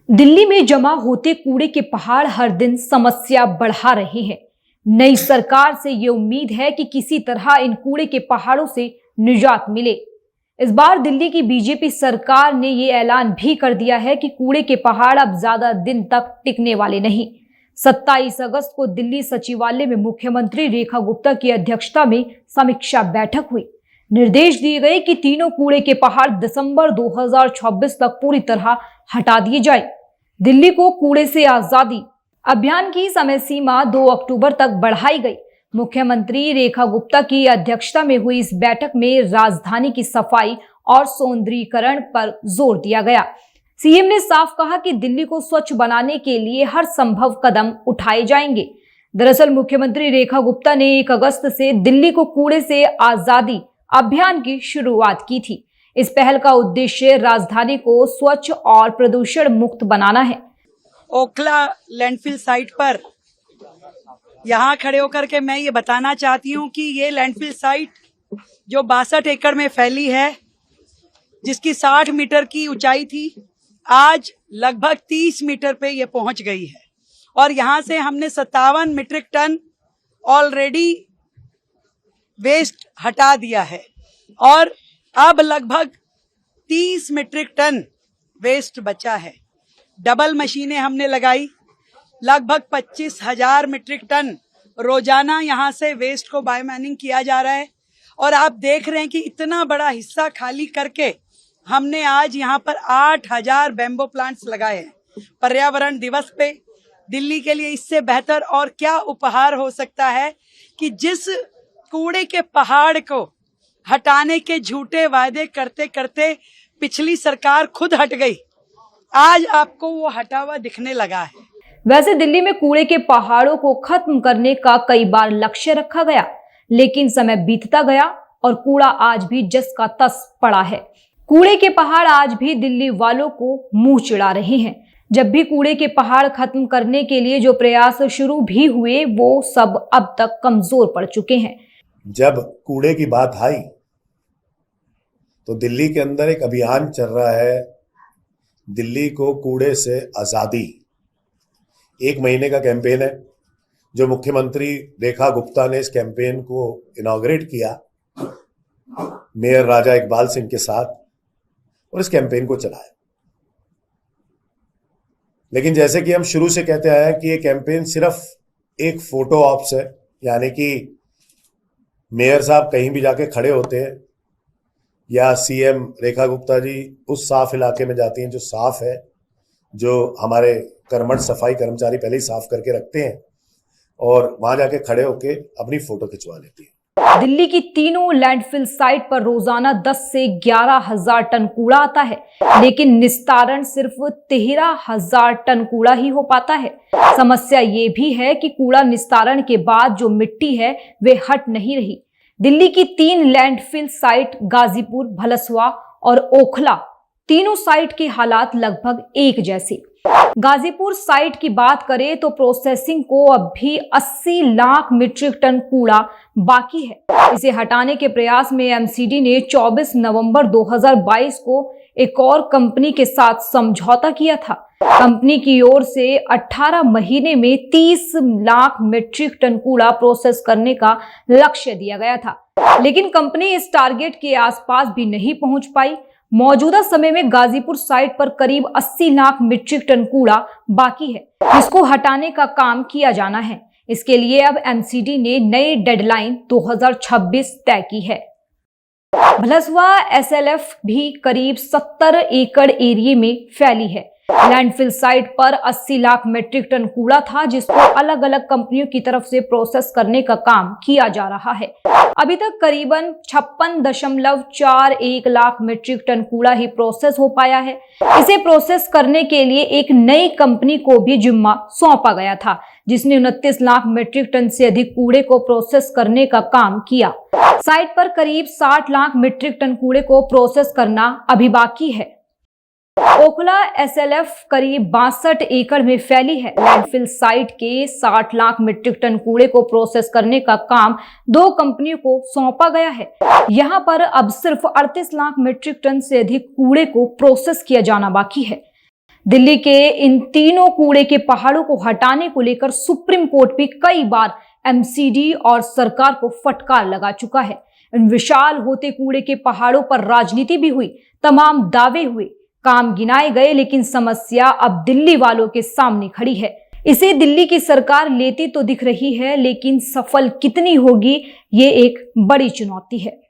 दिल्ली में जमा होते कूड़े के पहाड़ हर दिन समस्या बढ़ा रहे हैं। नई सरकार से ये उम्मीद है कि किसी तरह इन कूड़े के पहाड़ों से निजात मिले। इस बार दिल्ली की बीजेपी सरकार ने ये ऐलान भी कर दिया है कि कूड़े के पहाड़ अब ज्यादा दिन तक टिकने वाले नहीं। 27 अगस्त को दिल्ली सचिवालय में मुख्यमंत्री रेखा गुप्ता की अध्यक्षता में समीक्षा बैठक हुई। निर्देश दिए गए कि तीनों कूड़े के पहाड़ दिसंबर 2026 तक पूरी तरह हटा दिए जाए। दिल्ली को कूड़े से आजादी अभियान की समय सीमा 2 अक्टूबर तक बढ़ाई गई। मुख्यमंत्री रेखा गुप्ता की अध्यक्षता में हुई इस बैठक में राजधानी की सफाई और सौंदर्यीकरण पर जोर दिया गया। सीएम ने साफ कहा कि दिल्ली को स्वच्छ बनाने के लिए हर संभव कदम उठाए जाएंगे। दरअसल मुख्यमंत्री रेखा गुप्ता ने 1 अगस्त से दिल्ली को कूड़े से आजादी अभियान की शुरुआत की थी। इस पहल का उद्देश्य राजधानी को स्वच्छ और प्रदूषण मुक्त बनाना है। ओखला लैंडफिल साइट पर यहाँ खड़े होकर के मैं ये बताना चाहती हूँ कि ये लैंडफिल साइट जो 62 एकड़ में फैली है, जिसकी 60 मीटर की ऊंचाई थी, आज लगभग 30 मीटर पे ये पहुंच गई है और यहाँ से हमने 57 मीट्रिक टन ऑलरेडी वेस्ट हटा दिया है और अब लगभग 30 मीट्रिक टन वेस्ट बचा है। डबल मशीनें हमने लगाई, लगभग 25,000 मीट्रिक टन रोजाना यहाँ से वेस्ट को बायोमैनिंग किया जा रहा है और आप देख रहे हैं कि इतना बड़ा हिस्सा खाली करके हमने आज यहाँ पर 8,000 बैम्बो प्लांट्स लगाए हैं। पर्यावरण दिवस पे दिल्ली के लिए इससे बेहतर और क्या उपहार हो सकता है कि जिस कूड़े के पहाड़ को हटाने के झूठे वायदे करते करते पिछली सरकार खुद हट गई, आज आपको वो हटा हुआ दिखने लगा है। वैसे दिल्ली में कूड़े के पहाड़ों को खत्म करने का कई बार लक्ष्य रखा गया, लेकिन समय बीतता गया और कूड़ा आज भी जस का तस पड़ा है। कूड़े के पहाड़ आज भी दिल्ली वालों को मुंह चिढ़ा रहे हैं। जब भी कूड़े के पहाड़ खत्म करने के लिए जो प्रयास शुरू भी हुए, वो सब अब तक कमजोर पड़ चुके हैं। जब कूड़े की बात आई तो दिल्ली के अंदर एक अभियान चल रहा है, दिल्ली को कूड़े से आजादी। 1 महीने का कैंपेन है जो मुख्यमंत्री रेखा गुप्ता ने इस कैंपेन को इनॉग्रेट किया मेयर राजा इकबाल सिंह के साथ और इस कैंपेन को चलाया। लेकिन जैसे कि हम शुरू से कहते आए हैं कि ये कैंपेन सिर्फ एक फोटो ऑप्स है, यानी कि मेयर साहब कहीं भी जाके खड़े होते हैं या सीएम रेखा गुप्ता जी उस साफ इलाके में जाती हैं जो साफ है, जो हमारे कर्मठ सफाई कर्मचारी पहले ही साफ करके रखते हैं, और वहां जाके खड़े होके अपनी फोटो खिंचवा लेती है। दिल्ली की तीनों लैंडफिल साइट पर रोजाना 10 से 11,000 टन कूड़ा आता है, लेकिन निस्तारण सिर्फ 13,000 टन कूड़ा ही हो पाता है। समस्या ये भी है कि कूड़ा निस्तारण के बाद जो मिट्टी है वे हट नहीं रही। दिल्ली की 3 लैंडफिल साइट गाजीपुर, भलसवा और ओखला, तीनों साइट के हालात लगभग एक जैसे। गाजीपुर साइट की बात करें तो प्रोसेसिंग को अब भी 80 लाख मीट्रिक टन कूड़ा बाकी है। इसे हटाने के प्रयास में एमसीडी ने 24 नवंबर 2022 को एक और कंपनी के साथ समझौता किया था। कंपनी की ओर से 18 महीने में 30 लाख मीट्रिक टन कूड़ा प्रोसेस करने का लक्ष्य दिया गया था, लेकिन कंपनी इस टारगेट के आसपास भी नहीं पहुंच पाई। मौजूदा समय में गाजीपुर साइट पर करीब 80 लाख मीट्रिक टन कूड़ा बाकी है, जिसको हटाने का काम किया जाना है। इसके लिए अब एमसीडी ने नई डेडलाइन 2026 तय की है। भलसवा एसएलएफ भी करीब 70 एकड़ एरिया में फैली है। लैंडफिल साइट पर 80 लाख मीट्रिक टन कूड़ा था, जिसको अलग अलग कंपनियों की तरफ से प्रोसेस करने का काम किया जा रहा है। अभी तक करीबन 56.41 लाख मीट्रिक टन कूड़ा ही प्रोसेस हो पाया है। इसे प्रोसेस करने के लिए एक नई कंपनी को भी जिम्मा सौंपा गया था, जिसने 29 लाख मीट्रिक टन से अधिक कूड़े को प्रोसेस करने का काम किया। साइट पर करीब 60 लाख मीट्रिक टन कूड़े को प्रोसेस करना अभी बाकी है। ओखला एसएलएफ करीब 62 एकड़ में फैली है। लैंडफिल साइट के 60 लाख मीट्रिक टन कूड़े को प्रोसेस करने का काम 2 कंपनियों को सौंपा गया है। यहां पर अब सिर्फ 38 लाख मीट्रिक टन से अधिक कूड़े को प्रोसेस किया जाना बाकी है। दिल्ली के इन तीनों कूड़े के पहाड़ों को हटाने को लेकर सुप्रीम कोर्ट भी कई बार एमसीडी और सरकार को फटकार लगा चुका है। इन विशाल होते कूड़े के पहाड़ों पर राजनीति भी हुई, तमाम दावे हुए, काम गिनाए गए, लेकिन समस्या अब दिल्ली वालों के सामने खड़ी है। इसे दिल्ली की सरकार लेती तो दिख रही है, लेकिन सफल कितनी होगी, ये एक बड़ी चुनौती है।